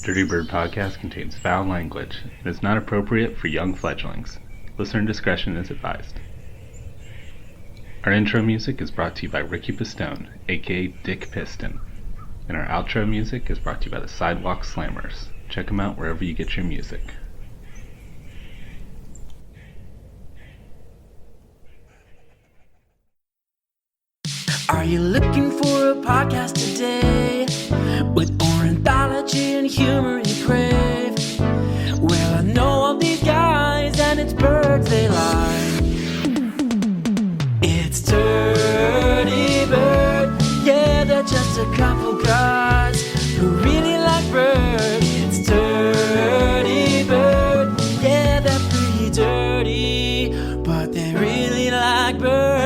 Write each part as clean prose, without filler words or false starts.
Dirty Bird podcast contains foul language and is not appropriate for young fledglings. Listener discretion is advised. Our intro music is brought to you by Ricky Pistone, aka Dick Piston. And our outro music is brought to you by the Sidewalk Slammers. Check them out wherever you get your music. Are you looking for a podcast today with ornithology and humor you crave? Well, I know all these guys and it's birds they like. It's Dirty Bird, yeah, they're just a couple guys who really like birds. It's Dirty Bird, yeah, they're pretty dirty, but they really like birds.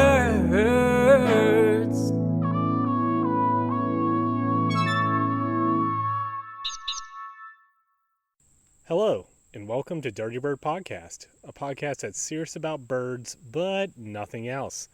Hello, and welcome to Dirty Bird Podcast, a podcast that's serious about birds, but nothing else.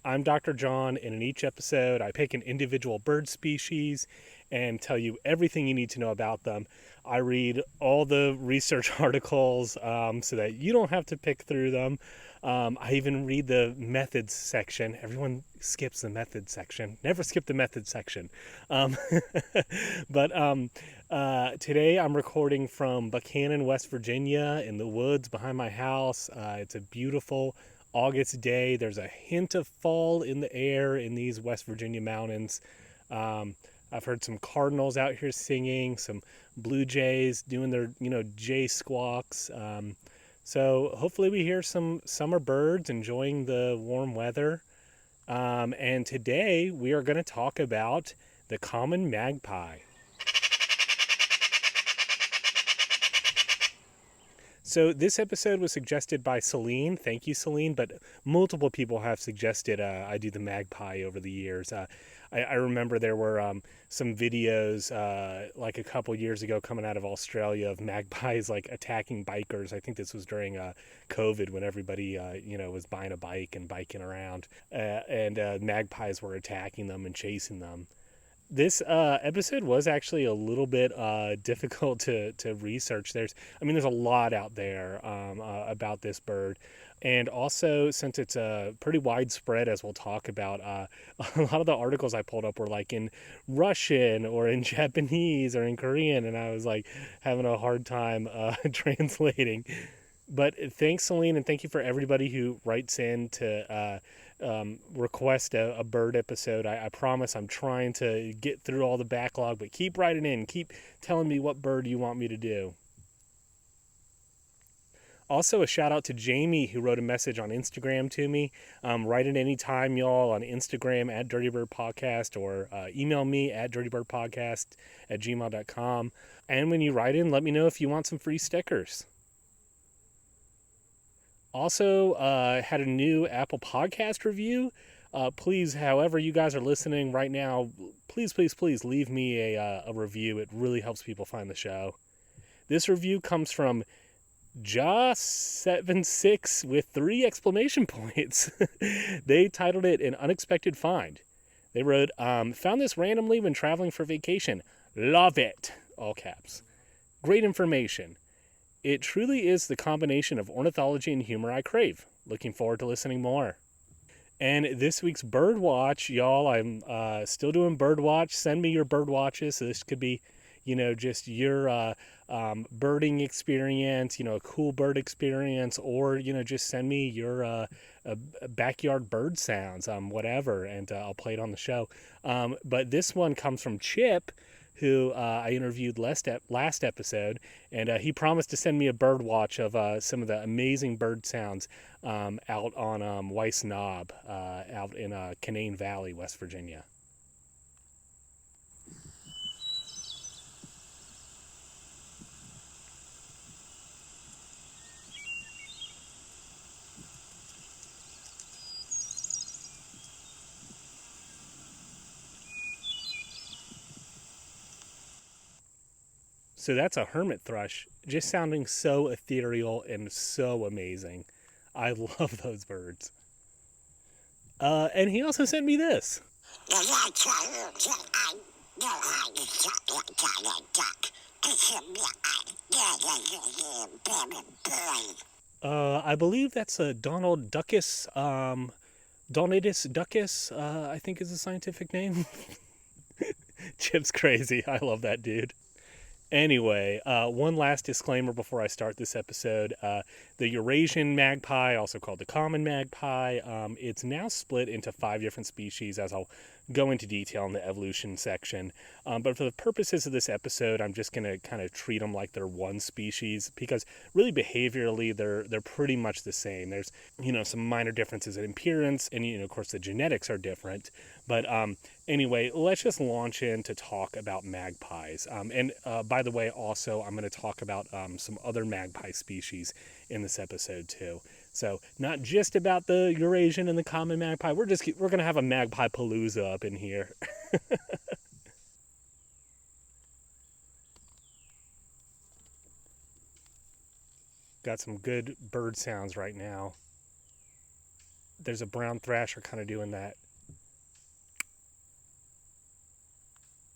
I'm Dr. John, and in each episode, I pick an individual bird species and tell you everything you need to know about them. I read all the research articles so that you don't have to pick through them. I even read the methods section. Everyone skips the methods section. Never skip the methods section. But today I'm recording from Buckhannon, West Virginia, in the woods behind my house. It's a beautiful August day. There's a hint of fall in the air in these West Virginia mountains. I've heard some cardinals out here singing, some blue jays doing their, jay squawks. So hopefully we hear some summer birds enjoying the warm weather. And today we are going to talk about the common magpie. So this episode was suggested by Celine. Thank you, Celine. But multiple people have suggested I do the magpie over the years. I remember there were some videos like a couple years ago coming out of Australia of magpies like attacking bikers. I think this was during COVID when everybody was buying a bike and biking around, and magpies were attacking them and chasing them. This episode was actually a little bit difficult to research. There's a lot out there about this bird. And also, since it's pretty widespread, as we'll talk about, a lot of the articles I pulled up were like in Russian or in Japanese or in Korean, and I was like having a hard time translating. But thanks, Celine, and thank you for everybody who writes in to request a bird episode. I promise I'm trying to get through all the backlog, but keep writing in. Keep telling me what bird you want me to do. Also, a shout out to Jamie, who wrote a message on Instagram to me. Write it anytime, y'all, on Instagram at DirtyBirdPodcast, or email me at dirtybirdpodcast@gmail.com. And when you write in, let me know if you want some free stickers. Also, had a new Apple Podcast review. Please, however you guys are listening right now, please leave me a review. It really helps people find the show. This review comes from Ja76 with 3 exclamation points. They titled it An Unexpected Find. They wrote, found this randomly when traveling for vacation. Love it. All caps. Great information. It truly is the combination of ornithology and humor I crave. Looking forward to listening more. And this week's bird watch, y'all, I'm still doing bird watch. Send me your bird watches. So this could be, just your birding experience, a cool bird experience, or, just send me your backyard bird sounds, whatever, and I'll play it on the show. But this one comes from Chip, who I interviewed last episode, and he promised to send me a bird watch of some of the amazing bird sounds out on Weiss Knob, out in Canaan Valley, West Virginia. So that's a hermit thrush, just sounding so ethereal and so amazing. I love those birds. And he also sent me this. I believe that's a Donald Duckus, Donaldus Duckus, I think is the scientific name. Chip's crazy. I love that dude. Anyway, one last disclaimer before I start this episode. The Eurasian magpie, also called the common magpie, it's now split into 5 different species, as I'll go into detail in the evolution section. But for the purposes of this episode, I'm just going to kind of treat them like they're one species, because really behaviorally they're pretty much the same. There's, some minor differences in appearance, and, of course the genetics are different. But anyway, let's just launch in to talk about magpies. And by the way, also, I'm going to talk about some other magpie species in this episode too. So not just about the Eurasian and the common magpie. We're going to have a magpie palooza up in here. Got some good bird sounds right now. There's a brown thrasher kind of doing that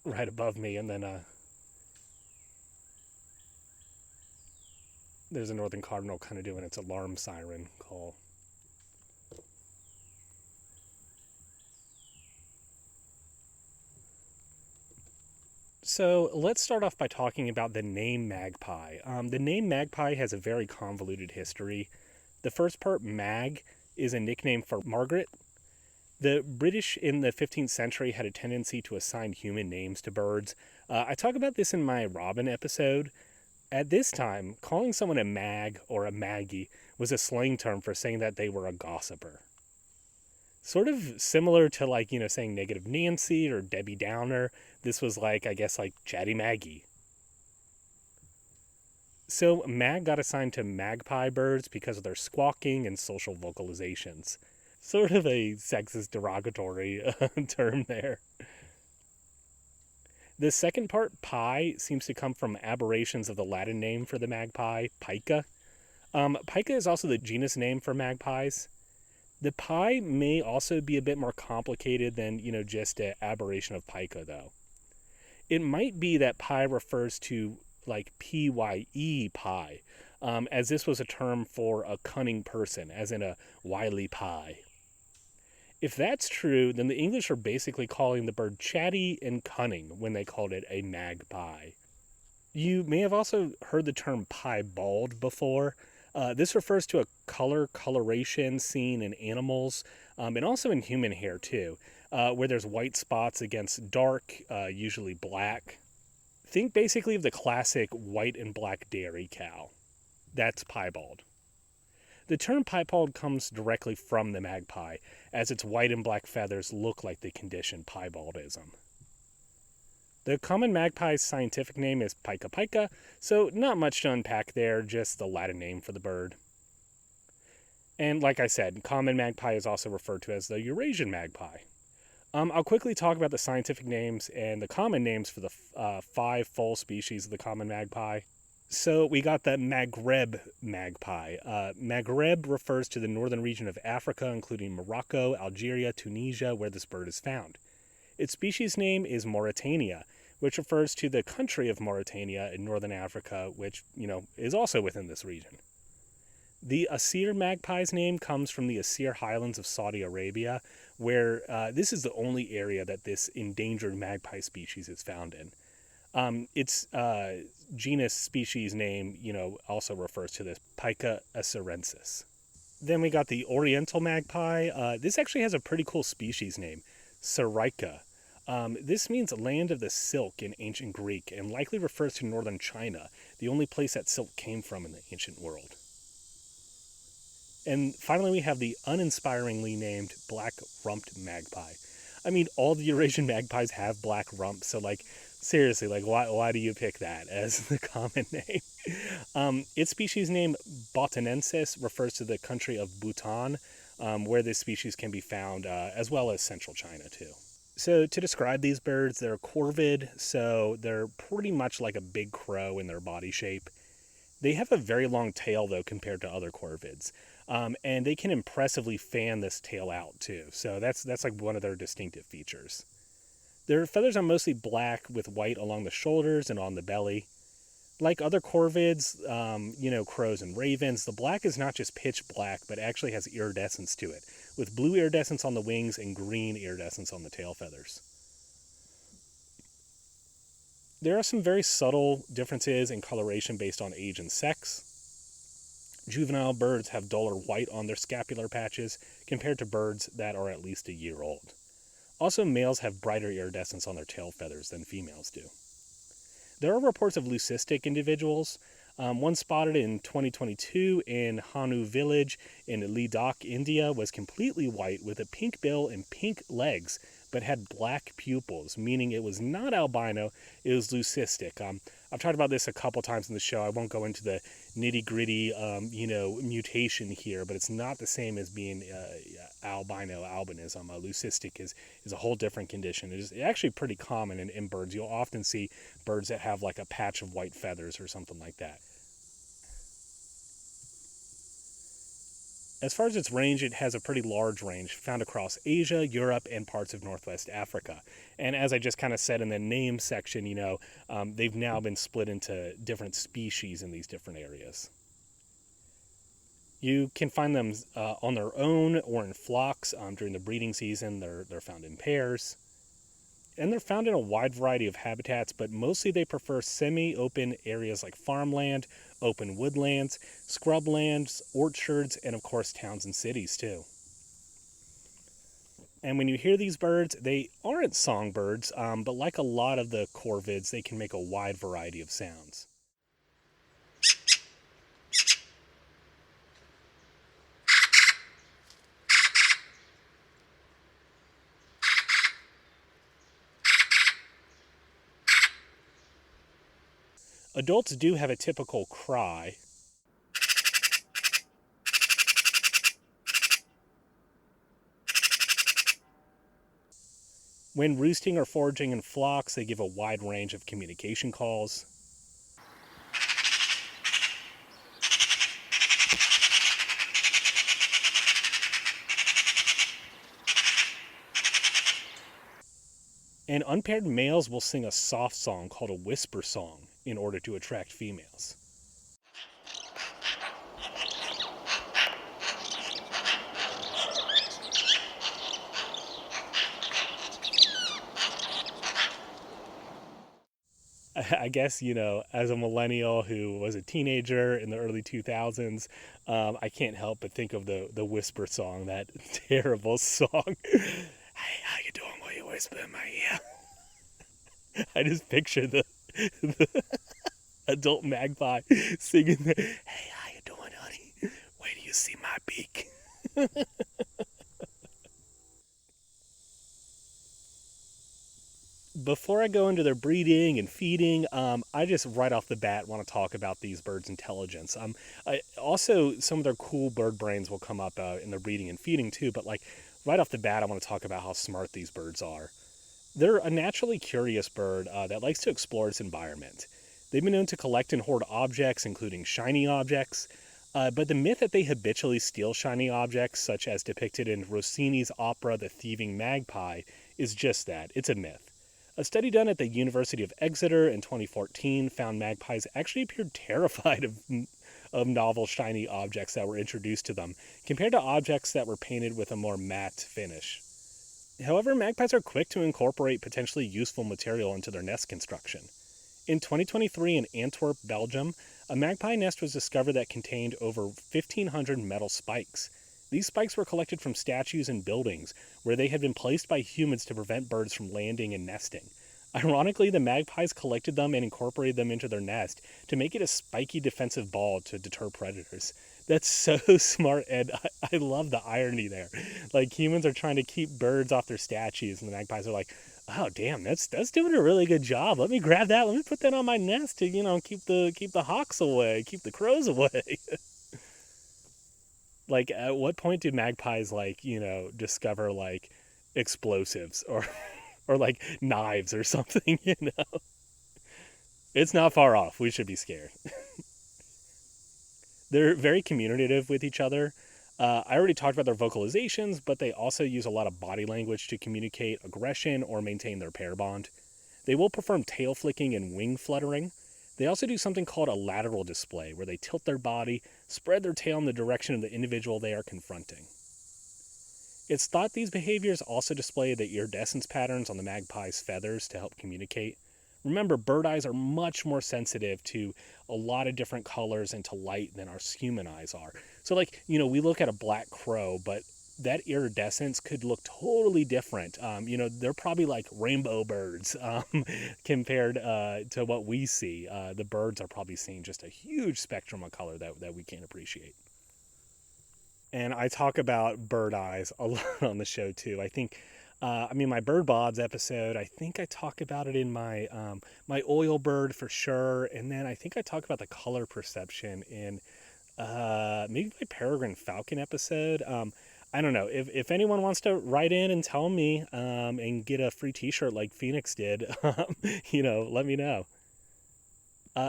right above me, and then there's a northern cardinal kind of doing its alarm siren call. So let's start off by talking about the name magpie. The name magpie has a very convoluted history. The first part, mag, is a nickname for Margaret. The British in the 15th century had a tendency to assign human names to birds. I talk about this in my robin episode. At this time, calling someone a mag or a maggie was a slang term for saying that they were a gossiper. Sort of similar to saying negative Nancy or Debbie Downer. This was like Chatty Maggie. So mag got assigned to magpie birds because of their squawking and social vocalizations. Sort of a sexist derogatory term there. The second part, pie, seems to come from aberrations of the Latin name for the magpie, pica. Pica is also the genus name for magpies. The pie may also be a bit more complicated than, just an aberration of pica, though. It might be that pie refers to, P-Y-E, pie, as this was a term for a cunning person, as in a wily pie. If that's true, then the English are basically calling the bird chatty and cunning when they called it a magpie. You may have also heard the term piebald before. This refers to a coloration seen in animals, and also in human hair too, where there's white spots against dark, usually black. Think basically of the classic white and black dairy cow. That's piebald. The term piebald comes directly from the magpie, as its white and black feathers look like the condition piebaldism. The common magpie's scientific name is Pica pica, so not much to unpack there, just the Latin name for the bird. And like I said, common magpie is also referred to as the Eurasian magpie. I'll quickly talk about the scientific names and the common names for the 5 full species of the common magpie. So we got the Maghreb magpie. Maghreb refers to the northern region of Africa, including Morocco, Algeria, Tunisia, where this bird is found. Its species name is Mauritania, which refers to the country of Mauritania in northern Africa, which, is also within this region. The Asir magpie's name comes from the Asir Highlands of Saudi Arabia, where this is the only area that this endangered magpie species is found in. Its genus species name, also refers to this, Pica asirensis. Then we got the Oriental magpie. This actually has a pretty cool species name, Syrica. This means land of the silk in ancient Greek and likely refers to northern China, the only place that silk came from in the ancient world. And finally, we have the uninspiringly named black-rumped magpie. I mean, all the Eurasian magpies have black rumps, so seriously, why do you pick that as the common name? Its species name, Bhutanensis, refers to the country of Bhutan, where this species can be found, as well as central China, too. So to describe these birds, they're corvid, so they're pretty much like a big crow in their body shape. They have a very long tail, though, compared to other corvids. And they can impressively fan this tail out, too. So that's one of their distinctive features. Their feathers are mostly black with white along the shoulders and on the belly. Like other corvids, crows and ravens, the black is not just pitch black, but actually has iridescence to it, with blue iridescence on the wings and green iridescence on the tail feathers. There are some very subtle differences in coloration based on age and sex. Juvenile birds have duller white on their scapular patches compared to birds that are at least a year old. Also, males have brighter iridescence on their tail feathers than females do. There are reports of leucistic individuals. One spotted in 2022 in Hanu village in Ladakh, India, was completely white with a pink bill and pink legs, but had black pupils, meaning it was not albino, it was leucistic. I've talked about this a couple times in the show. I won't go into the nitty-gritty, mutation here, but it's not the same as being albino albinism. Leucistic is a whole different condition. It is actually pretty common in birds. You'll often see birds that have like a patch of white feathers or something like that. As far as its range, it has a pretty large range, found across Asia, Europe, and parts of Northwest Africa. And as I just kind of said in the name section, they've now been split into different species in these different areas. You can find them on their own or in flocks during the breeding season. They're found in pairs. And they're found in a wide variety of habitats, but mostly they prefer semi-open areas like farmland, open woodlands, scrublands, orchards, and of course towns and cities too. And when you hear these birds, they aren't songbirds, but like a lot of the corvids, they can make a wide variety of sounds. Adults do have a typical cry. When roosting or foraging in flocks, they give a wide range of communication calls. And unpaired males will sing a soft song called a whisper song in order to attract females. I guess, as a millennial who was a teenager in the early 2000s, I can't help but think of the whisper song, that terrible song. Hey, how you doing? Will you whisper in my ear? I just picture the adult magpie singing, hey, how you doing, honey? Wait till you see my beak. Before I go into their breeding and feeding, I just right off the bat want to talk about these birds' intelligence. Also, some of their cool bird brains will come up in their breeding and feeding too, but right off the bat, I want to talk about how smart these birds are. They're a naturally curious bird that likes to explore its environment. They've been known to collect and hoard objects, including shiny objects, but the myth that they habitually steal shiny objects, such as depicted in Rossini's opera The Thieving Magpie, is just that. It's a myth. A study done at the University of Exeter in 2014 found magpies actually appeared terrified of novel shiny objects that were introduced to them, compared to objects that were painted with a more matte finish. However, magpies are quick to incorporate potentially useful material into their nest construction. In 2023 in Antwerp, Belgium, a magpie nest was discovered that contained over 1,500 metal spikes. These spikes were collected from statues and buildings, where they had been placed by humans to prevent birds from landing and nesting. Ironically, the magpies collected them and incorporated them into their nest to make it a spiky defensive ball to deter predators. That's so smart, and I love the irony there. Humans are trying to keep birds off their statues, and the magpies are like, oh, damn, that's doing a really good job. Let me grab that. Let me put that on my nest to, keep the hawks away, keep the crows away. At what point do magpies, discover, explosives or knives or something, It's not far off. We should be scared. They're very communicative with each other. I already talked about their vocalizations, but they also use a lot of body language to communicate aggression or maintain their pair bond. They will perform tail flicking and wing fluttering. They also do something called a lateral display, where they tilt their body, spread their tail in the direction of the individual they are confronting. It's thought these behaviors also display the iridescence patterns on the magpie's feathers to help communicate. Remember, bird eyes are much more sensitive to a lot of different colors and to light than our human eyes are. So like, we look at a black crow, but that iridescence could look totally different. They're probably like rainbow birds compared to what we see. The birds are probably seeing just a huge spectrum of color that we can't appreciate. And I talk about bird eyes a lot on the show too. I think, my bird bods episode, I think I talk about it in my my oil bird for sure. And then I think I talk about the color perception in maybe my peregrine falcon episode. I don't know. If anyone wants to write in and tell me and get a free t-shirt like Phoenix did, let me know.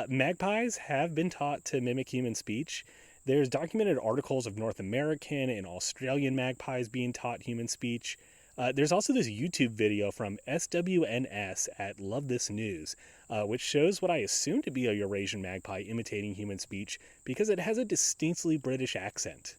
Magpies have been taught to mimic human speech. There's documented articles of North American and Australian magpies being taught human speech. There's also this YouTube video from SWNS at Love This News, which shows what I assume to be a Eurasian magpie imitating human speech because it has a distinctly British accent.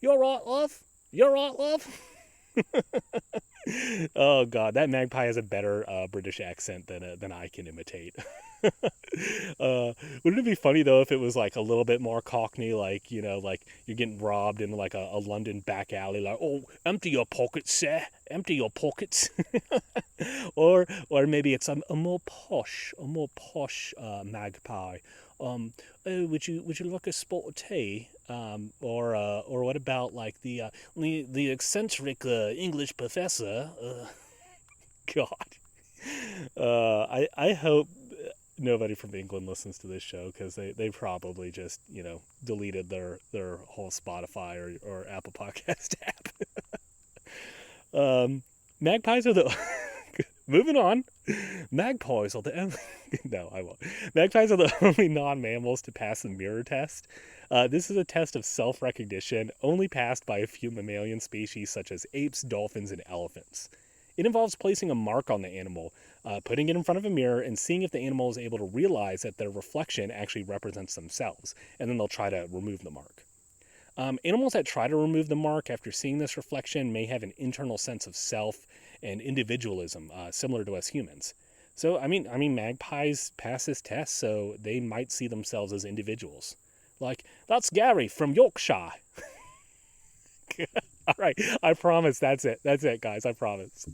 You're right, love. You're right, love. Oh God, that magpie has a better British accent than I can imitate. Wouldn't it be funny though if it was like a little bit more Cockney, like like you're getting robbed in like a London back alley, like, oh, empty your pockets, sir, empty your pockets, or maybe it's a more posh magpie. Oh, would you like a spot of tea? Or what about like the eccentric English professor? God, I hope nobody from England listens to this show because they probably just deleted their whole Spotify or Apple Podcast app. Magpies are the moving on. Magpies are the only no, I won't. Magpies are the only non-mammals to pass the mirror test. This is a test of self-recognition only passed by a few mammalian species such as apes, dolphins, and elephants. It involves placing a mark on the animal, putting it in front of a mirror, and seeing if the animal is able to realize that their reflection actually represents themselves, and then they'll try to remove the mark. Animals that try to remove the mark after seeing this reflection may have an internal sense of self and individualism, similar to us humans. So, magpies pass this test, so they might see themselves as individuals. Like, that's Gary from Yorkshire. All right, I promise that's it. That's it, guys, I promise.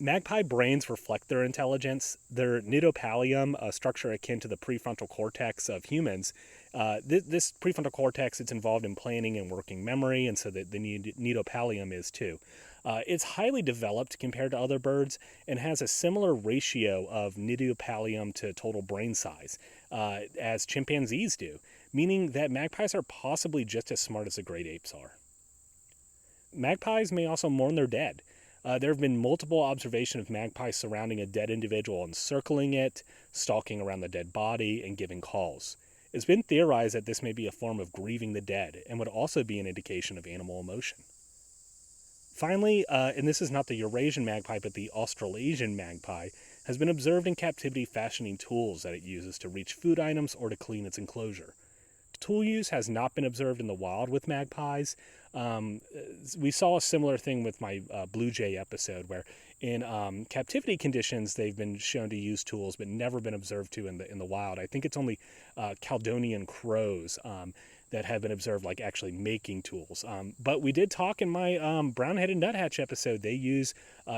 Magpie brains reflect their intelligence. Their nidopallium, a structure akin to the prefrontal cortex of humans, this prefrontal cortex, it's involved in planning and working memory, and so the nidopallium is too. It's highly developed compared to other birds and has a similar ratio of nidopallium to total brain size as chimpanzees do, meaning that magpies are possibly just as smart as the great apes are. Magpies may also mourn their dead. There have been multiple observations of magpies surrounding a dead individual and circling it, stalking around the dead body, and giving calls. It's been theorized that this may be a form of grieving the dead and would also be an indication of animal emotion. Finally, and this is not the Eurasian magpie, but the Australasian magpie, has been observed in captivity fashioning tools that it uses to reach food items or to clean its enclosure. Tool use has not been observed in the wild with magpies. We saw a similar thing with my blue jay episode, where in captivity conditions they've been shown to use tools, but never been observed to in the wild. I think it's only Caledonian crows that have been observed like actually making tools. But we did talk in my brown-headed nuthatch episode. They use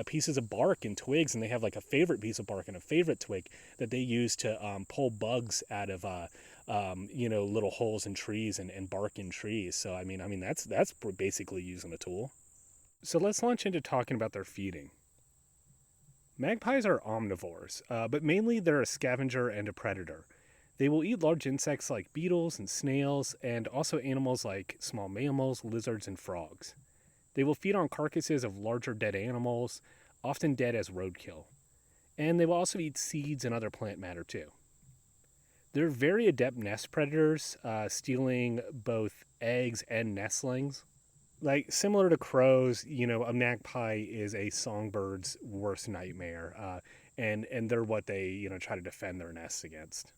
pieces of bark and twigs, and they have like a favorite piece of bark and a favorite twig that they use to pull bugs out of little holes in trees and bark in trees. So I mean that's basically using a tool. So let's launch into talking about their feeding. Magpies are omnivores, but mainly they're a scavenger and a predator. They will eat large insects like beetles and snails, and also animals like small mammals, lizards, and frogs. They will feed on carcasses of larger dead animals, often dead as roadkill. And they will also eat seeds and other plant matter too. They're very adept nest predators, stealing both eggs and nestlings. Like, similar to crows, a magpie is a songbird's worst nightmare, and they're what they, try to defend their nests against.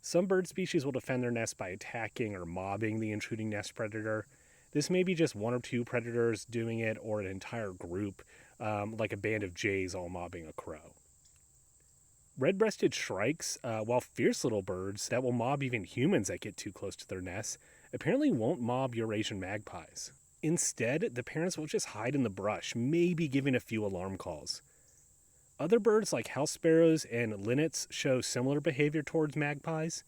Some bird species will defend their nest by attacking or mobbing the intruding nest predator. This may be just one or two predators doing it, or an entire group, like a band of jays all mobbing a crow. Red-breasted shrikes, while fierce little birds that will mob even humans that get too close to their nests, apparently won't mob Eurasian magpies. Instead, the parents will just hide in the brush, maybe giving a few alarm calls. Other birds like house sparrows and linnets show similar behavior towards magpies.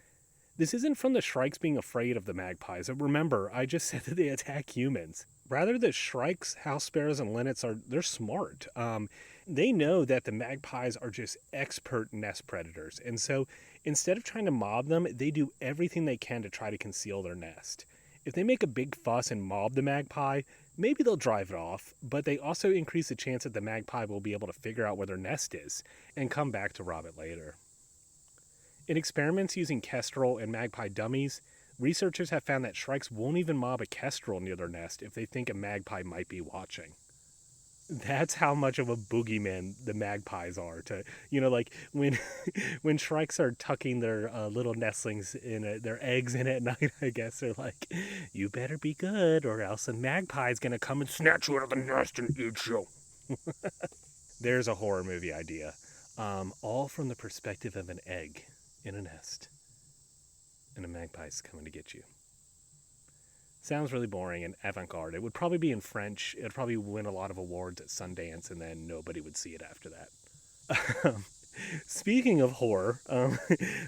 This isn't from the shrikes being afraid of the magpies. Remember, I just said that they attack humans. Rather, the shrikes, house sparrows, and linnets they're smart. They know that the magpies are just expert nest predators. And so instead of trying to mob them, they do everything they can to try to conceal their nest. If they make a big fuss and mob the magpie, maybe they'll drive it off, but they also increase the chance that the magpie will be able to figure out where their nest is and come back to rob it later. In experiments using kestrel and magpie dummies, researchers have found that shrikes won't even mob a kestrel near their nest if they think a magpie might be watching. That's how much of a boogeyman the magpies are. Like when shrikes are tucking their little nestlings in their eggs in at night, I guess they're like, "You better be good, or else a magpie's gonna come and snatch you out of the nest and eat you." There's a horror movie idea, all from the perspective of an egg in a nest, and a magpie's coming to get you. Sounds really boring and avant-garde. It would probably be in French. It would probably win a lot of awards at Sundance, and then nobody would see it after that. Speaking of horror,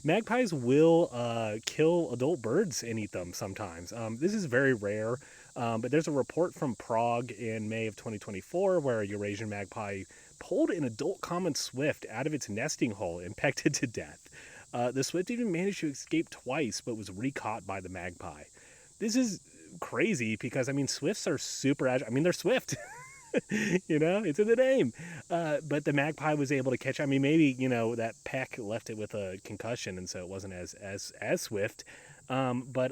magpies will kill adult birds and eat them sometimes. This is very rare, but there's a report from Prague in May of 2024 where a Eurasian magpie pulled an adult common swift out of its nesting hole and pecked it to death. The swift even managed to escape twice, but was re-caught by the magpie. This is crazy because, swifts are super agile. They're swift. It's in the name. But the magpie was able to catch. Maybe, that peck left it with a concussion, and so it wasn't as swift. But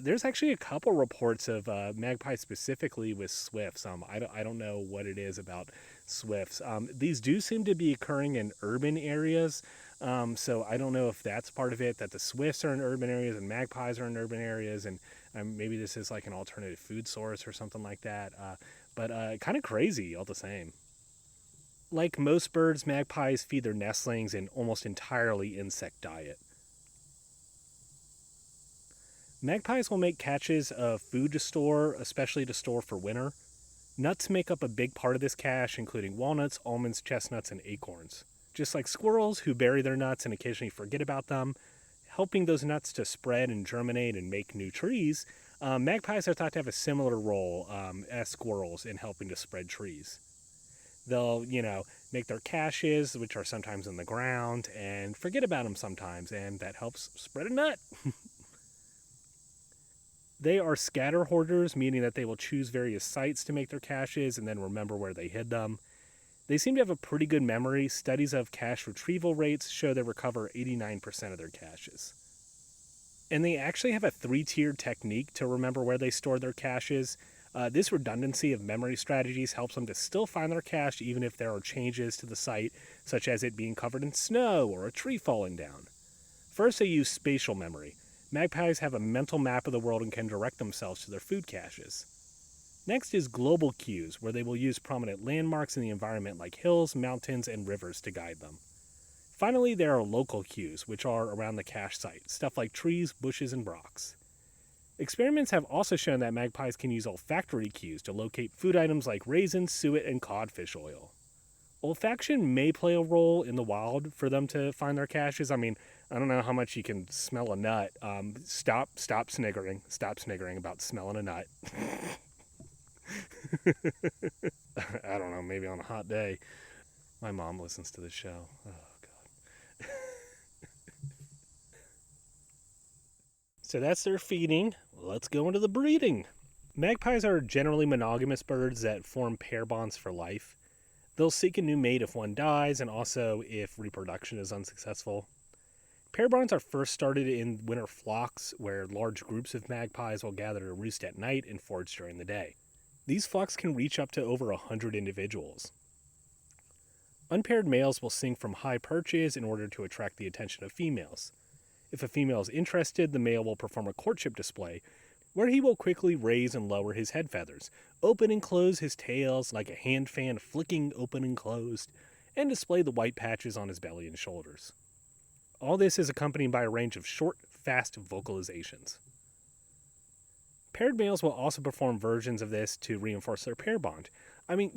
there's actually a couple reports of magpies specifically with swifts. I don't know what it is about swifts. These do seem to be occurring in urban areas. So I don't know if that's part of it, that the swifts are in urban areas and magpies are in urban areas, and maybe this is like an alternative food source or something like that. But kind of crazy all the same. Like most birds, magpies feed their nestlings an almost entirely insect diet. Magpies will make caches of food to store, especially to store for winter. Nuts make up a big part of this cache, including walnuts, almonds, chestnuts, and acorns. Just like squirrels, who bury their nuts and occasionally forget about them, helping those nuts to spread and germinate and make new trees, magpies are thought to have a similar role as squirrels in helping to spread trees. They'll, make their caches, which are sometimes in the ground, and forget about them sometimes, and that helps spread a nut. They are scatter hoarders, meaning that they will choose various sites to make their caches and then remember where they hid them. They seem to have a pretty good memory. Studies of cache retrieval rates show they recover 89% of their caches. And they actually have a 3-tiered technique to remember where they store their caches. This redundancy of memory strategies helps them to still find their cache even if there are changes to the site, such as it being covered in snow or a tree falling down. First, they use spatial memory. Magpies have a mental map of the world and can direct themselves to their food caches. Next is global cues, where they will use prominent landmarks in the environment like hills, mountains, and rivers to guide them. Finally, there are local cues, which are around the cache site, stuff like trees, bushes, and rocks. Experiments have also shown that magpies can use olfactory cues to locate food items like raisins, suet, and codfish oil. Olfaction may play a role in the wild for them to find their caches. I don't know how much you can smell a nut. Stop sniggering. Stop sniggering about smelling a nut. I don't know, maybe on a hot day. My mom listens to the show. Oh, God. So that's their feeding. Let's go into the breeding. Magpies are generally monogamous birds that form pair bonds for life. They'll seek a new mate if one dies, and also if reproduction is unsuccessful. Pair bonds are first started in winter flocks, where large groups of magpies will gather to roost at night and forage during the day. These flocks can reach up to over 100 individuals. Unpaired males will sing from high perches in order to attract the attention of females. If a female is interested, the male will perform a courtship display, where he will quickly raise and lower his head feathers, open and close his tails like a hand fan flicking open and closed, and display the white patches on his belly and shoulders. All this is accompanied by a range of short, fast vocalizations. Paired males will also perform versions of this to reinforce their pair bond. I mean,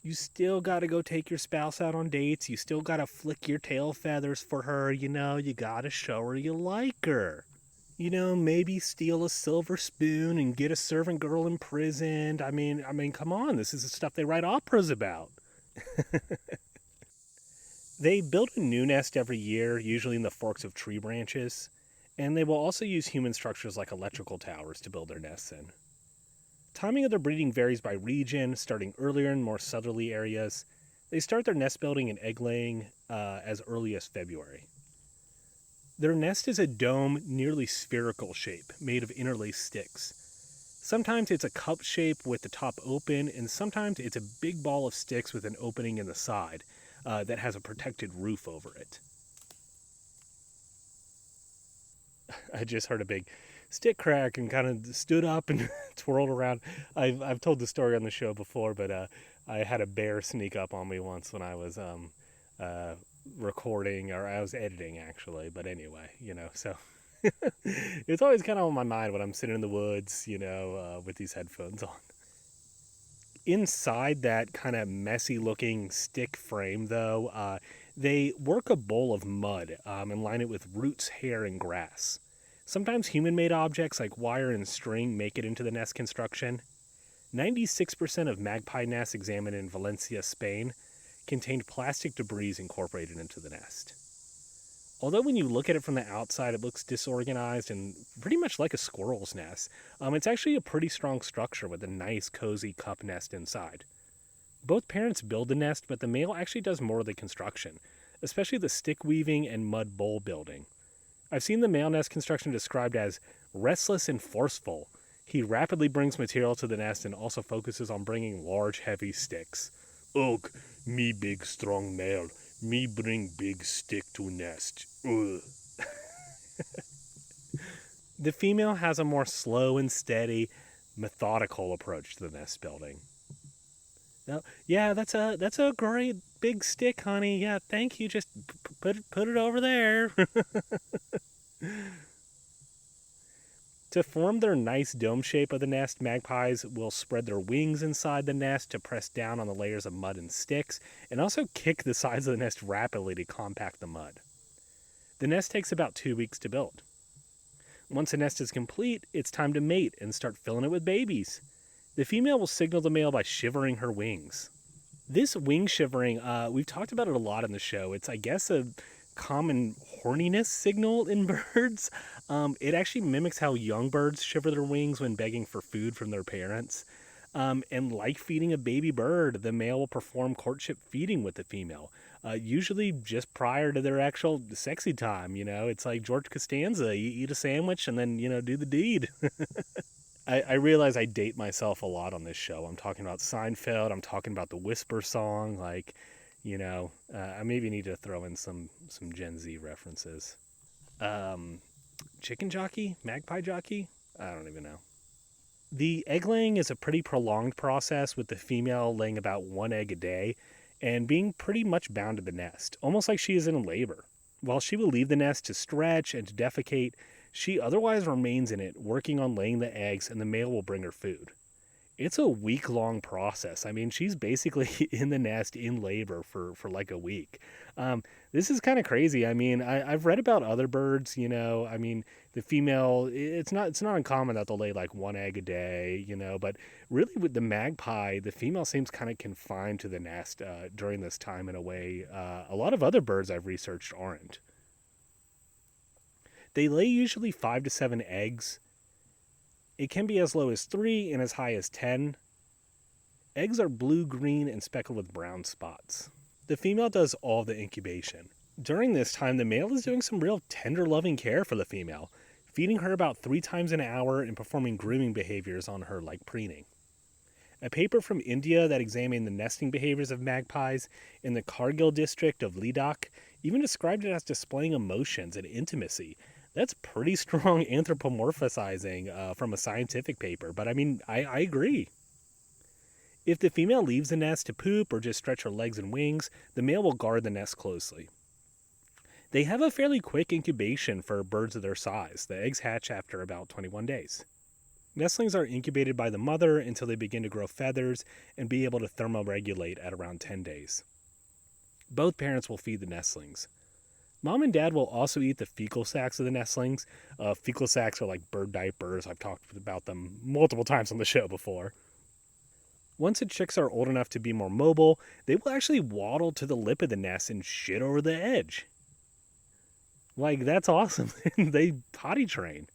you still gotta go take your spouse out on dates, you still gotta flick your tail feathers for her, you gotta show her you like her. Maybe steal a silver spoon and get a servant girl imprisoned. I mean, come on, this is the stuff they write operas about. They build a new nest every year, usually in the forks of tree branches, and they will also use human structures like electrical towers to build their nests in. Timing of their breeding varies by region, starting earlier in more southerly areas. They start their nest building and egg laying as early as February. Their nest is a dome, nearly spherical shape, made of interlaced sticks. Sometimes it's a cup shape with the top open, and sometimes it's a big ball of sticks with an opening in the side that has a protected roof over it. I just heard a big stick crack and kind of stood up and twirled around. I've told the story on the show before, but I had a bear sneak up on me once when I was recording, or I was editing actually, but anyway, so it's always kind of on my mind when I'm sitting in the woods, with these headphones on. Inside that kind of messy looking stick frame though, they work a bowl of mud and line it with roots, hair, and grass. Sometimes human-made objects like wire and string make it into the nest construction. 96% of magpie nests examined in Valencia, Spain, contained plastic debris incorporated into the nest. Although when you look at it from the outside, it looks disorganized and pretty much like a squirrel's nest, it's actually a pretty strong structure with a nice, cozy cup nest inside. Both parents build the nest, but the male actually does more of the construction, especially the stick weaving and mud bowl building. I've seen the male nest construction described as restless and forceful. He rapidly brings material to the nest and also focuses on bringing large, heavy sticks. Ugh, me big, strong male. Me bring big stick to nest. Ugh. The female has a more slow and steady, methodical approach to the nest building. Now, yeah, that's a great big stick, honey. Yeah, thank you. Just put it over there. To form their nice dome shape of the nest, magpies will spread their wings inside the nest to press down on the layers of mud and sticks, and also kick the sides of the nest rapidly to compact the mud. The nest takes about 2 weeks to build. Once the nest is complete, it's time to mate and start filling it with babies. The female will signal the male by shivering her wings. This wing shivering, we've talked about it a lot in the show. It's, I guess, a common horniness signal in birds. It actually mimics how young birds shiver their wings when begging for food from their parents. And like feeding a baby bird, the male will perform courtship feeding with the female, usually just prior to their actual sexy time. It's like George Costanza, you eat a sandwich and then, do the deed. I realize I date myself a lot on this show. I'm talking about Seinfeld. I'm talking about the Whisper song. I maybe need to throw in some Gen Z references. Chicken jockey? Magpie jockey? I don't even know. The egg laying is a pretty prolonged process, with the female laying about 1 egg a day and being pretty much bound to the nest, almost like she is in labor. While she will leave the nest to stretch and to defecate, she otherwise remains in it, working on laying the eggs, and the male will bring her food. It's a week-long process. I mean, she's basically in the nest in labor for like a week. This is kind of crazy. I mean, I've read about other birds, the female, it's not uncommon that they'll lay like 1 egg a day, but really with the magpie, the female seems kind of confined to the nest during this time in a way a lot of other birds I've researched aren't. They lay usually 5 to 7 eggs. It can be as low as 3 and as high as 10. Eggs are blue, green, and speckled with brown spots. The female does all the incubation. During this time, the male is doing some real tender, loving care for the female, feeding her about 3 times an hour and performing grooming behaviors on her like preening. A paper from India that examined the nesting behaviors of magpies in the Kargil district of Ladakh even described it as displaying emotions and intimacy. That's pretty strong anthropomorphizing from a scientific paper, but I agree. If the female leaves the nest to poop or just stretch her legs and wings, the male will guard the nest closely. They have a fairly quick incubation for birds of their size. The eggs hatch after about 21 days. Nestlings are incubated by the mother until they begin to grow feathers and be able to thermoregulate at around 10 days. Both parents will feed the nestlings. Mom and dad will also eat the fecal sacs of the nestlings. Fecal sacs are like bird diapers. I've talked about them multiple times on the show before. Once the chicks are old enough to be more mobile, they will actually waddle to the lip of the nest and shit over the edge. Like, that's awesome. They potty train.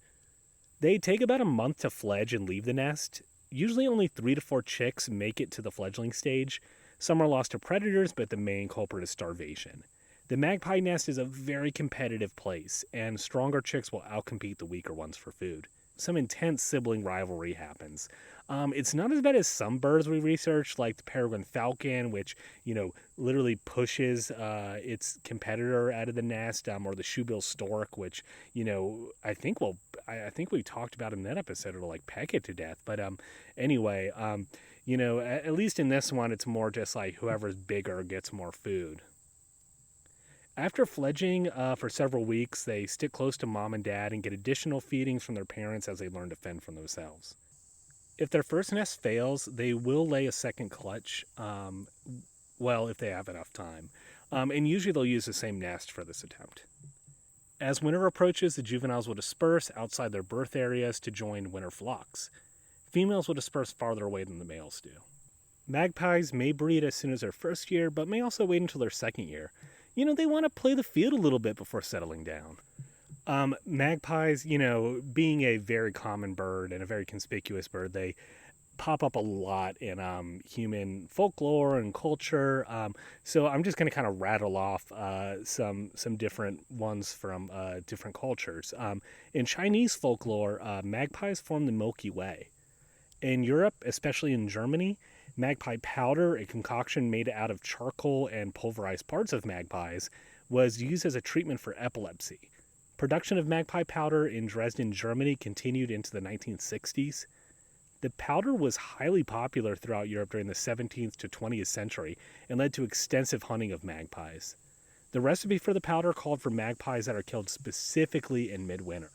They take about a month to fledge and leave the nest. Usually only 3 to 4 chicks make it to the fledgling stage. Some are lost to predators, but the main culprit is starvation. The magpie nest is a very competitive place, and stronger chicks will outcompete the weaker ones for food. Some intense sibling rivalry happens. It's not as bad as some birds we researched, like the peregrine falcon, which, literally pushes its competitor out of the nest, or the shoebill stork, which, I think we talked about in that episode, it'll like peck it to death. But anyway, at least in this one, it's more just like whoever's bigger gets more food. After fledging for several weeks, they stick close to mom and dad and get additional feedings from their parents as they learn to fend for themselves. If their first nest fails, they will lay a second clutch, if they have enough time. And usually they'll use the same nest for this attempt. As winter approaches, the juveniles will disperse outside their birth areas to join winter flocks. Females will disperse farther away than the males do. Magpies may breed as soon as their first year, but may also wait until their second year. They want to play the field a little bit before settling down. Magpies, being a very common bird and a very conspicuous bird, they pop up a lot in human folklore and culture. So I'm just going to kind of rattle off some different ones from different cultures. In Chinese folklore, magpies form the Milky Way. In Europe, especially in Germany, magpie powder, a concoction made out of charcoal and pulverized parts of magpies, was used as a treatment for epilepsy. Production of magpie powder in Dresden, Germany continued into the 1960s. The powder was highly popular throughout Europe during the 17th to 20th century and led to extensive hunting of magpies. The recipe for the powder called for magpies that are killed specifically in midwinter.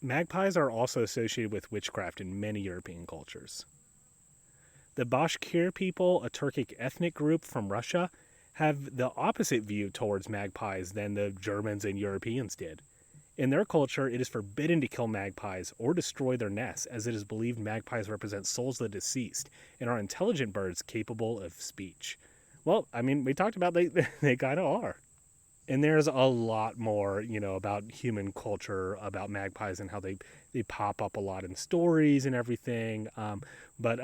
Magpies are also associated with witchcraft in many European cultures. The Bashkir people, a Turkic ethnic group from Russia, have the opposite view towards magpies than the Germans and Europeans did. In their culture, it is forbidden to kill magpies or destroy their nests, as it is believed magpies represent souls of the deceased and are intelligent birds capable of speech. Well, we talked about they kind of are. And there's a lot more, about human culture, about magpies and how they pop up a lot in stories and everything. But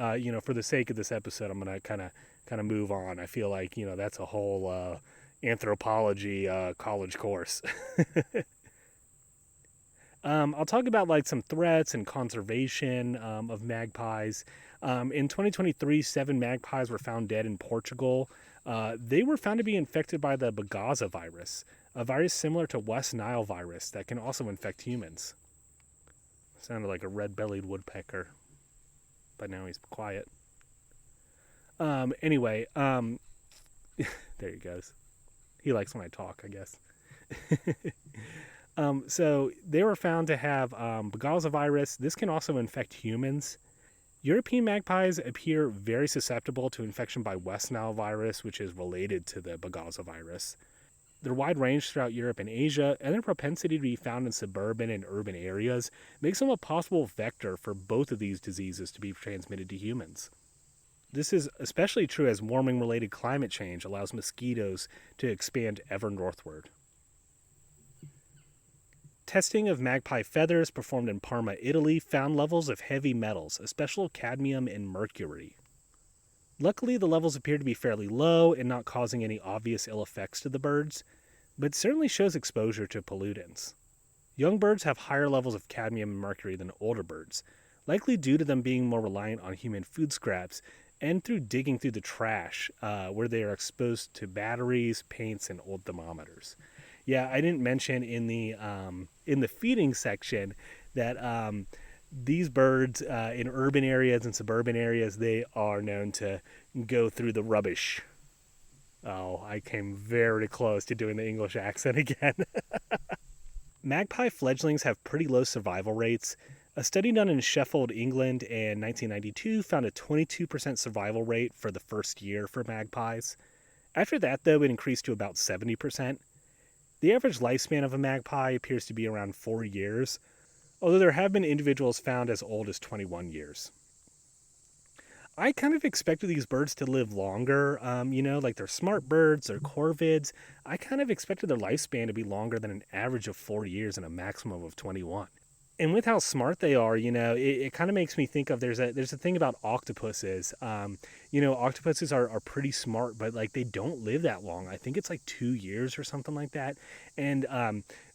for the sake of this episode, I'm going to kind of move on. I feel like, that's a whole anthropology college course. I'll talk about like some threats and conservation of magpies. In 2023, 7 magpies were found dead in Portugal. They were found to be infected by the Bagaza virus, a virus similar to West Nile virus that can also infect humans. Sounded like a red-bellied woodpecker, but now he's quiet. Anyway, there he goes. He likes when I talk, I guess. So they were found to have Bagaza virus. This can also infect humans. European magpies appear very susceptible to infection by West Nile virus, which is related to the Bagaza virus. Their wide range throughout Europe and Asia, and their propensity to be found in suburban and urban areas, makes them a possible vector for both of these diseases to be transmitted to humans. This is especially true as warming-related climate change allows mosquitoes to expand ever northward. Testing of magpie feathers performed in Parma, Italy, found levels of heavy metals, especially cadmium and mercury. Luckily, the levels appear to be fairly low and not causing any obvious ill effects to the birds, but certainly shows exposure to pollutants. Young birds have higher levels of cadmium and mercury than older birds, likely due to them being more reliant on human food scraps and through digging through the trash, where they are exposed to batteries, paints, and old thermometers. Yeah, I didn't mention in the feeding section that these birds in urban areas and suburban areas, they are known to go through the rubbish. Oh, I came very close to doing the English accent again. Magpie fledglings have pretty low survival rates. A study done in Sheffield, England in 1992 found a 22% survival rate for the first year for magpies. After that, though, it increased to about 70%. The average lifespan of a magpie appears to be around 4 years, although there have been individuals found as old as 21 years. I kind of expected these birds to live longer, like they're smart birds, they're corvids. I kind of expected their lifespan to be longer than an average of 4 years and a maximum of 21. And with how smart they are, it kind of makes me think of there's a thing about octopuses. Octopuses are pretty smart, but like they don't live that long. I think it's like 2 years or something like that. And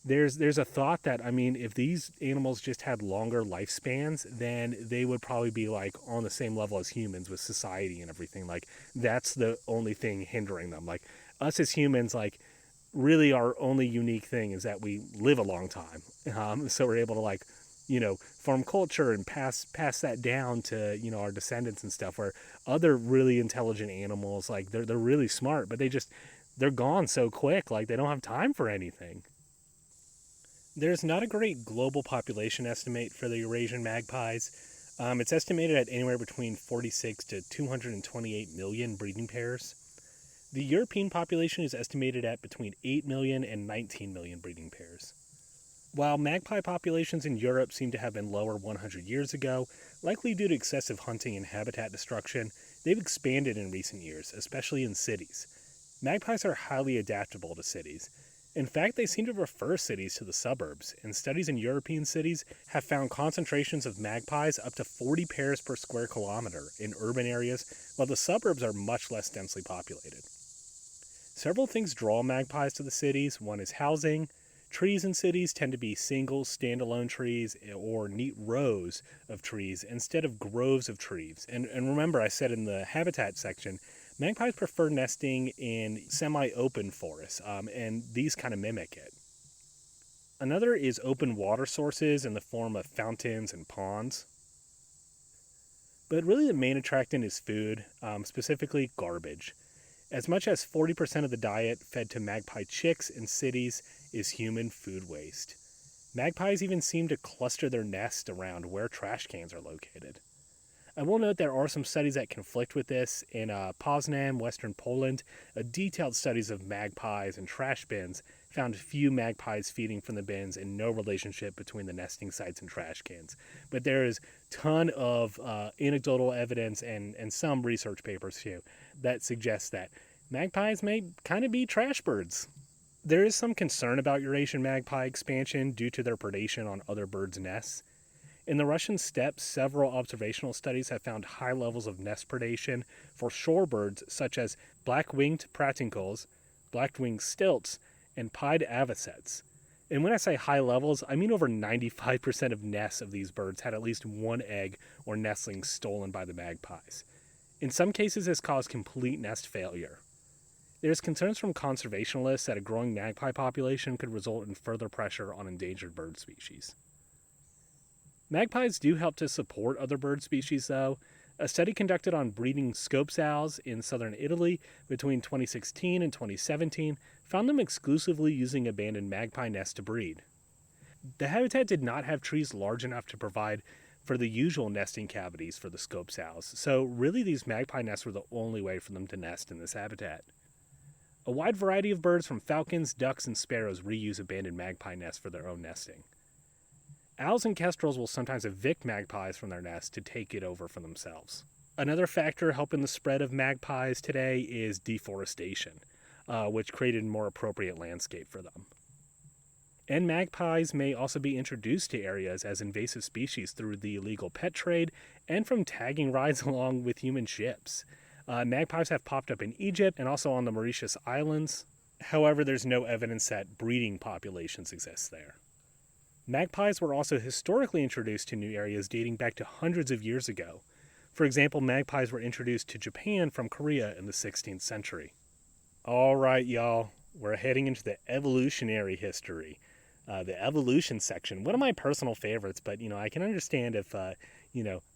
there's a thought that, if these animals just had longer lifespans, then they would probably be like on the same level as humans with society and everything. Like that's the only thing hindering them. Like us as humans, like really our only unique thing is that we live a long time. So we're able to form culture and pass that down to, our descendants and stuff, where other really intelligent animals, like they're really smart, but they're gone so quick. Like they don't have time for anything. There's not a great global population estimate for the Eurasian magpies. It's estimated at anywhere between 46 to 228 million breeding pairs. The European population is estimated at between 8 million and 19 million breeding pairs. While magpie populations in Europe seem to have been lower 100 years ago, likely due to excessive hunting and habitat destruction, they've expanded in recent years, especially in cities. Magpies are highly adaptable to cities. In fact, they seem to prefer cities to the suburbs, and studies in European cities have found concentrations of magpies up to 40 pairs per square kilometer in urban areas, while the suburbs are much less densely populated. Several things draw magpies to the cities. One is housing. Trees in cities tend to be single, standalone trees or neat rows of trees instead of groves of trees. And remember, I said in the habitat section, magpies prefer nesting in semi-open forests, and these kind of mimic it. Another is open water sources in the form of fountains and ponds. But really the main attractant is food, specifically garbage. As much as 40% of the diet fed to magpie chicks in cities is human food waste. Magpies even seem to cluster their nest around where trash cans are located. I will note there are some studies that conflict with this. In Poznan, Western Poland, detailed studies of magpies and trash bins found few magpies feeding from the bins and no relationship between the nesting sites and trash cans. But there is a ton of anecdotal evidence and some research papers too that suggest that magpies may kind of be trash birds. There is some concern about Eurasian magpie expansion due to their predation on other birds' nests. In the Russian steppes, several observational studies have found high levels of nest predation for shorebirds such as black-winged pratincles, black-winged stilts, and pied avocets. And when I say high levels, I mean over 95% of nests of these birds had at least one egg or nestling stolen by the magpies. In some cases, this caused complete nest failure. There's concerns from conservationists that a growing magpie population could result in further pressure on endangered bird species. Magpies do help to support other bird species, though. A study conducted on breeding scope owls in southern Italy between 2016 and 2017 found them exclusively using abandoned magpie nests to breed. The habitat did not have trees large enough to provide for the usual nesting cavities for the scope owls, so really these magpie nests were the only way for them to nest in this habitat. A wide variety of birds from falcons, ducks, and sparrows reuse abandoned magpie nests for their own nesting. Owls and kestrels will sometimes evict magpies from their nests to take it over for themselves. Another factor helping the spread of magpies today is deforestation, which created a more appropriate landscape for them. And magpies may also be introduced to areas as invasive species through the illegal pet trade and from tagging rides along with human ships. Magpies have popped up in Egypt and also on the Mauritius Islands. However, there's no evidence that breeding populations exist there. Magpies were also historically introduced to new areas dating back to hundreds of years ago. For example, magpies were introduced to Japan from Korea in the 16th century. All right, y'all, we're heading into the evolutionary history. The evolution section, one of my personal favorites, but, I can understand if,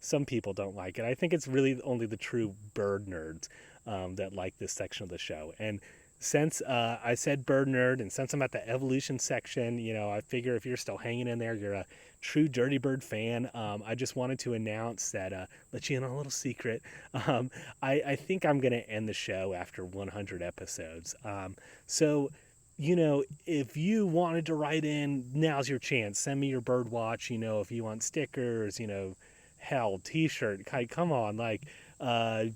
some people don't like it. I think it's really only the true bird nerds that like this section of the show. And since I said bird nerd, and since I'm at the evolution section, I figure if you're still hanging in there, you're a true Dirty Bird fan. I just wanted to announce that, let you in on a little secret. I think I'm going to end the show after 100 episodes. So, if you wanted to write in, now's your chance. Send me your bird watch, if you want stickers, hell, t-shirt. Come on,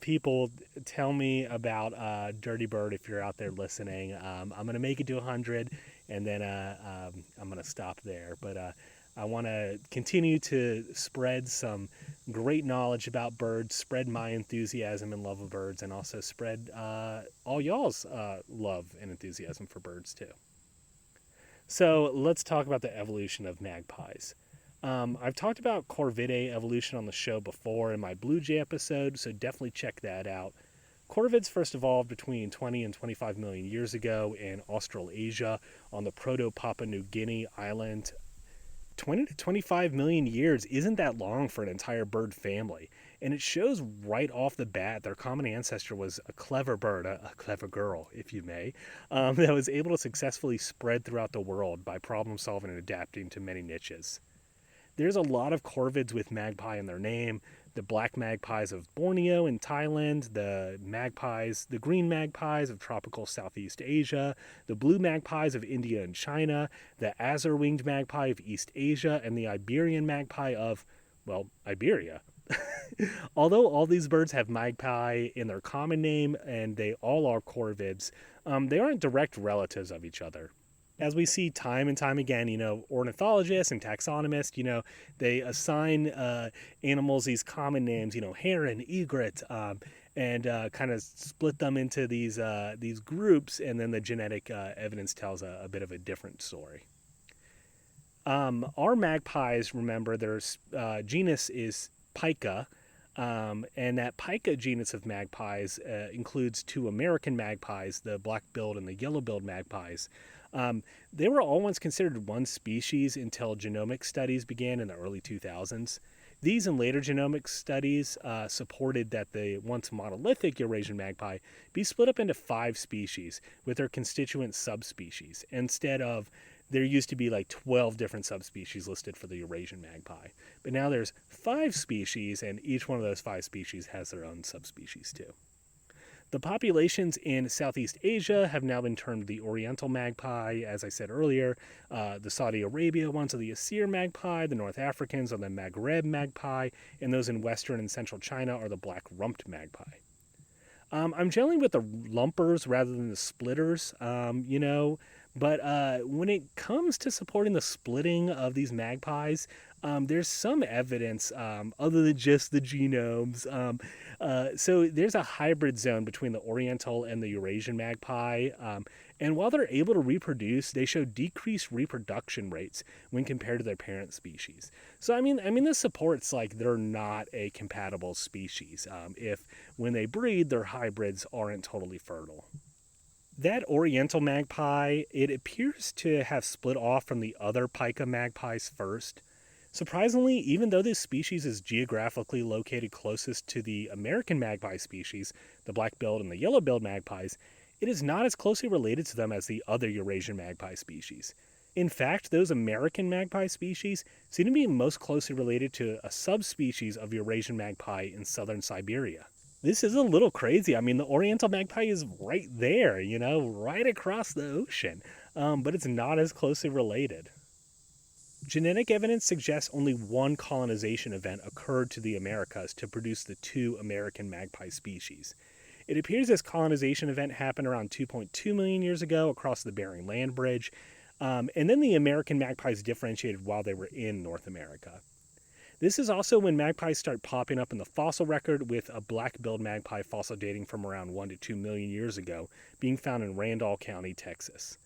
people tell me about Dirty Bird if you're out there listening. I'm going to make it to 100, and then I'm going to stop there. But I want to continue to spread some great knowledge about birds, spread my enthusiasm and love of birds, and also spread all y'all's love and enthusiasm for birds too. So let's talk about the evolution of magpies. I've talked about corvidae evolution on the show before in my Blue Jay episode, so definitely check that out. Corvids first evolved between 20 and 25 million years ago in Australasia on the Proto-Papua New Guinea island. 20 to 25 million years isn't that long for an entire bird family, and it shows right off the bat their common ancestor was a clever bird, a clever girl, if you may, that was able to successfully spread throughout the world by problem solving and adapting to many niches. There's a lot of corvids with magpie in their name. The black magpies of Borneo and Thailand, the green magpies of tropical Southeast Asia, the blue magpies of India and China, the azure-winged magpie of East Asia, and the Iberian magpie of, Iberia. Although all these birds have magpie in their common name and they all are corvids, they aren't direct relatives of each other. As we see time and time again, ornithologists and taxonomists, they assign animals these common names, heron, egret, and kind of split them into these groups, and then the genetic evidence tells a bit of a different story. Our magpies, remember, their genus is Pica, and that Pica genus of magpies includes two American magpies, the black-billed and the yellow-billed magpies. They were all once considered one species until genomic studies began in the early 2000s. These and later genomic studies supported that the once monolithic Eurasian magpie be split up into 5 species with their constituent subspecies, instead of there used to be 12 different subspecies listed for the Eurasian magpie. But now there's 5 species, and each one of those 5 species has their own subspecies too. The populations in Southeast Asia have now been termed the Oriental magpie, as I said earlier. The Saudi Arabia ones are the Asir magpie, the North Africans are the Maghreb magpie, and those in Western and Central China are the black-rumped magpie. I'm generally with the lumpers rather than the splitters, but when it comes to supporting the splitting of these magpies, there's some evidence other than just the genomes. So there's a hybrid zone between the Oriental and the Eurasian magpie. And while they're able to reproduce, they show decreased reproduction rates when compared to their parent species. So, I mean, this supports they're not a compatible species if when they breed, their hybrids aren't totally fertile. That Oriental magpie, it appears to have split off from the other Pica magpies first. Surprisingly, even though this species is geographically located closest to the American magpie species, the black-billed and the yellow-billed magpies, it is not as closely related to them as the other Eurasian magpie species. In fact, those American magpie species seem to be most closely related to a subspecies of Eurasian magpie in southern Siberia. This is a little crazy. I mean, the Oriental magpie is right there, right across the ocean, but it's not as closely related. Genetic evidence suggests only one colonization event occurred to the Americas to produce the 2 American magpie species. It appears this colonization event happened around 2.2 million years ago across the Bering Land Bridge. And then the American magpies differentiated while they were in North America. This is also when magpies start popping up in the fossil record, with a black-billed magpie fossil dating from around 1 to 2 million years ago being found in Randolph County, Texas.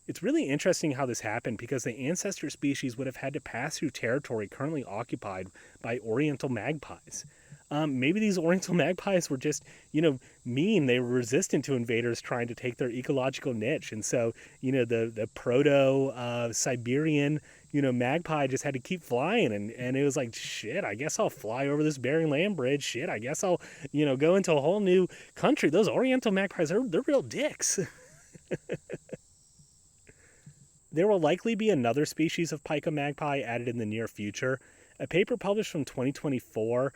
It's really interesting how this happened, because the ancestor species would have had to pass through territory currently occupied by oriental magpies. Maybe these oriental magpies were just, mean. They were resistant to invaders trying to take their ecological niche. And so, the proto-Siberian, magpie just had to keep flying. And it was like, shit, I guess I'll fly over this Bering Land Bridge. Shit, I guess I'll, go into a whole new country. Those oriental magpies, they're real dicks. There will likely be another species of pika magpie added in the near future. A paper published from 2024,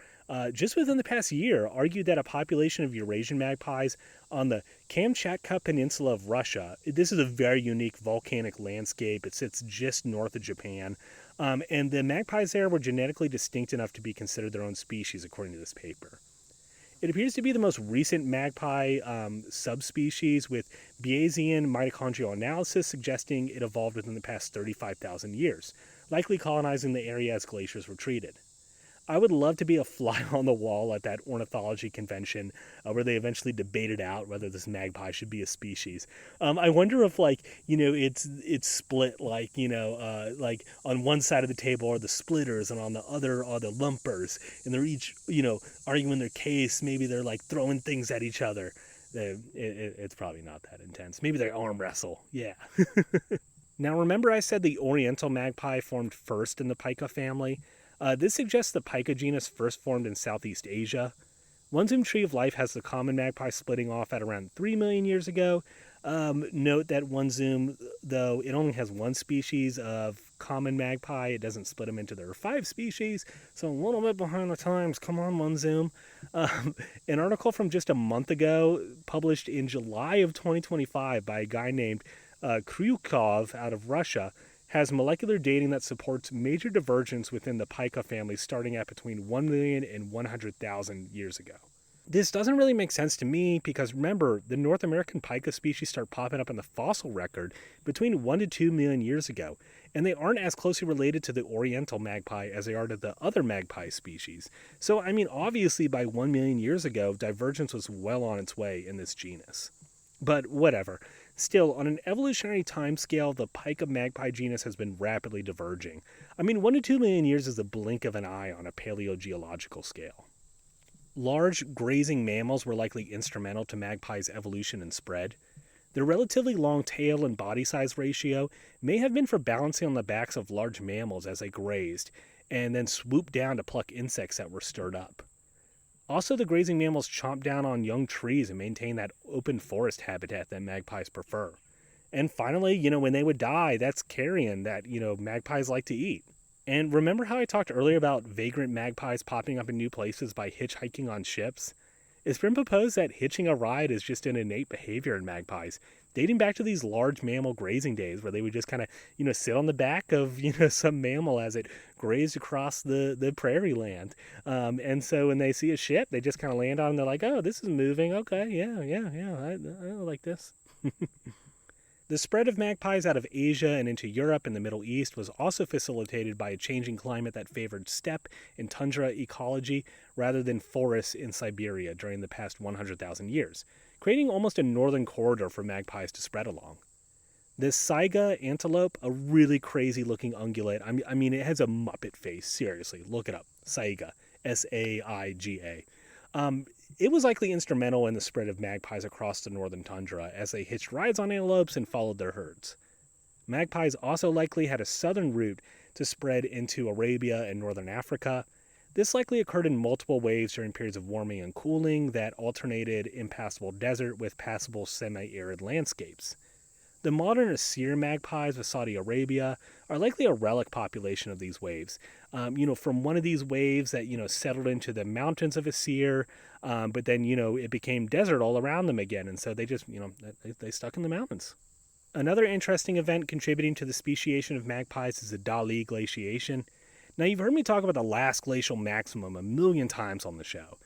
just within the past year, argued that a population of Eurasian magpies on the Kamchatka Peninsula of Russia — this is a very unique volcanic landscape, it sits just north of Japan, and the magpies there were genetically distinct enough to be considered their own species, according to this paper. It appears to be the most recent magpie subspecies, with Bayesian mitochondrial analysis suggesting it evolved within the past 35,000 years, likely colonizing the area as glaciers retreated. I would love to be a fly on the wall at that ornithology convention where they eventually debated out whether this magpie should be a species. I wonder if, it's split, like on one side of the table are the splitters and on the other are the lumpers, and they're each, arguing their case. Maybe they're throwing things at each other. It's probably not that intense. Maybe they arm wrestle. Yeah. Now, remember I said the oriental magpie formed first in the pika family? This suggests the pika genus first formed in Southeast Asia. One Zoom Tree of Life has the common magpie splitting off at around 3 million years ago. Note that One Zoom, though it only has one species of common magpie, it doesn't split them into their 5 species, so a little bit behind the times. Come on, One Zoom. An article from just a month ago, published in July of 2025 by a guy named Kryukov out of Russia, has molecular dating that supports major divergence within the pika family starting at between 1 million and 100,000 years ago. This doesn't really make sense to me, because remember, the North American pika species start popping up in the fossil record between 1 to 2 million years ago, and they aren't as closely related to the oriental magpie as they are to the other magpie species. So, obviously by 1 million years ago, divergence was well on its way in this genus. But whatever. Still, on an evolutionary timescale, the pika magpie genus has been rapidly diverging. 1 to 2 million years is a blink of an eye on a paleogeological scale. Large, grazing mammals were likely instrumental to magpies' evolution and spread. Their relatively long tail and body size ratio may have been for balancing on the backs of large mammals as they grazed, and then swooped down to pluck insects that were stirred up. Also, the grazing mammals chomp down on young trees and maintain that open forest habitat that magpies prefer. And finally, when they would die, that's carrion that, magpies like to eat. And remember how I talked earlier about vagrant magpies popping up in new places by hitchhiking on ships? It's been proposed that hitching a ride is just an innate behavior in magpies, dating back to these large mammal grazing days where they would just kind of, sit on the back of, some mammal as it grazed across the prairie land. And so when they see a ship, they just kind of land on it and they're like, oh, this is moving. Okay, I like this. The spread of magpies out of Asia and into Europe and the Middle East was also facilitated by a changing climate that favored steppe and tundra ecology rather than forests in Siberia during the past 100,000 years, creating almost a northern corridor for magpies to spread along. This saiga antelope, a really crazy-looking ungulate, it has a Muppet face, seriously, look it up, saiga, S-A-I-G-A. It was likely instrumental in the spread of magpies across the northern tundra as they hitched rides on antelopes and followed their herds. Magpies also likely had a southern route to spread into Arabia and northern Africa. This likely occurred in multiple waves during periods of warming and cooling that alternated impassable desert with passable semi-arid landscapes. The modern Assyr magpies of Saudi Arabia are likely a relic population of these waves. From one of these waves that, settled into the mountains of Assyr, but then, it became desert all around them again. And so they just, they stuck in the mountains. Another interesting event contributing to the speciation of magpies is the Dali glaciation. Now, you've heard me talk about the last glacial maximum a million times on the show.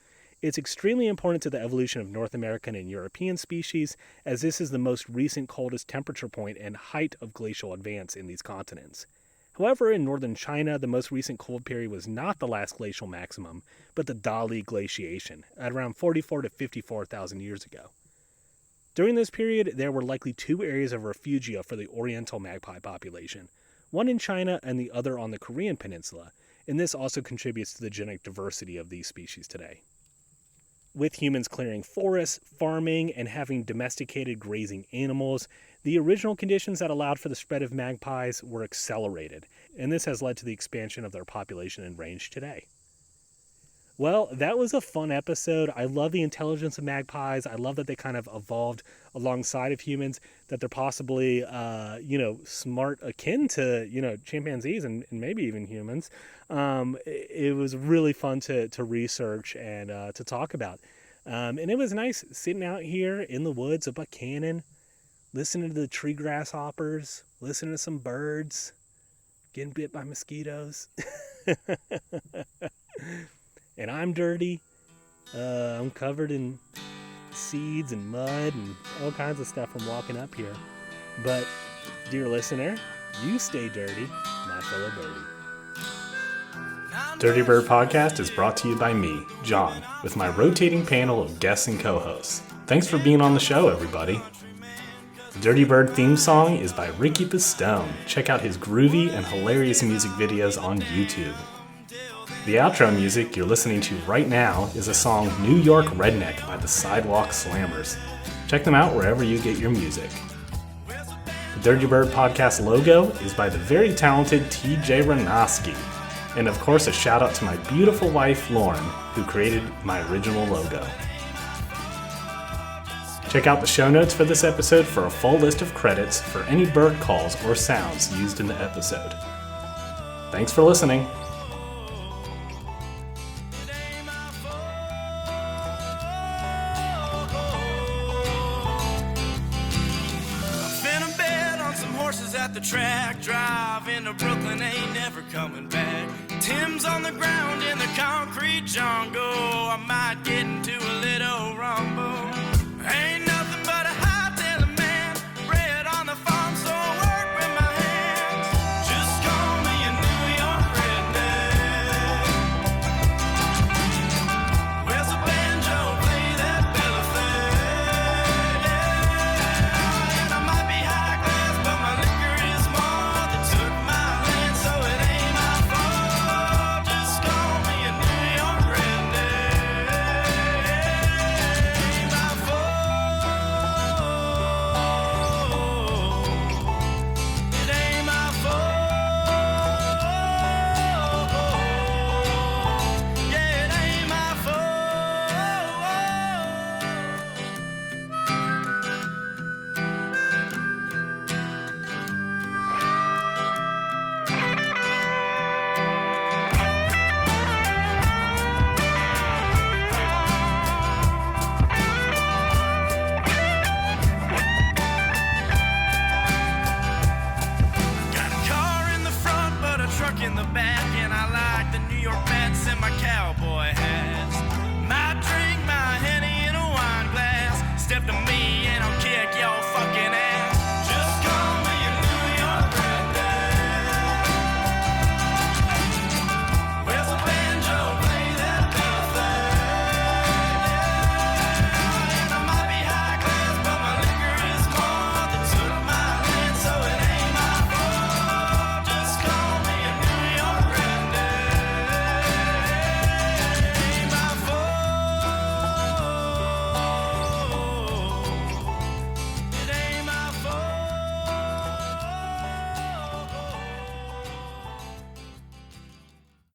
It's extremely important to the evolution of North American and European species, as this is the most recent coldest temperature point and height of glacial advance in these continents. However, in northern China, the most recent cold period was not the last glacial maximum, but the Dali glaciation, at around 44 to 54,000 years ago. During this period, there were likely two areas of refugia for the oriental magpie population, one in China and the other on the Korean peninsula, and this also contributes to the genetic diversity of these species today. With humans clearing forests, farming, and having domesticated grazing animals, the original conditions that allowed for the spread of magpies were accelerated, and this has led to the expansion of their population and range today. Well, that was a fun episode. I love the intelligence of magpies. I love that they kind of evolved alongside of humans, that they're possibly, smart akin to, chimpanzees and maybe even humans. It was really fun to research and to talk about. And it was nice sitting out here in the woods of Buckhannon, listening to the tree grasshoppers, listening to some birds, getting bit by mosquitoes. And I'm dirty. I'm covered in seeds and mud and all kinds of stuff from walking up here. But, dear listener, you stay dirty, my fellow birdie. Dirty Bird Podcast is brought to you by me, John, with my rotating panel of guests and co-hosts. Thanks for being on the show, everybody. The Dirty Bird theme song is by Ricky Pistone. Check out his groovy and hilarious music videos on YouTube. The outro music you're listening to right now is a song New York Redneck by the Sidewalk Slammers. Check them out wherever you get your music. The Dirty Bird Podcast logo is by the very talented TJ Ranoski. And of course a shout out to my beautiful wife Lauren, who created my original logo. Check out the show notes for this episode for a full list of credits for any bird calls or sounds used in the episode. Thanks for listening. At the track, driving to Brooklyn, ain't never coming back. Tim's on the ground in the concrete jungle. I might get into a little rumble. Ain't nothing but a high-tailing man, bred on the farm, so I work with my hands. Just call me a New York redneck. Where's the banjo? Play that Bella Flag. And I might be high class, but my liquor is more than took my land, so it ain't my fault. Just call me a New York redneck. Ain't my fault. It ain't my fault. Yeah, it ain't my Got a car in the front, but a truck in the back, and I like the New York bats and my cowboy hats. My drink,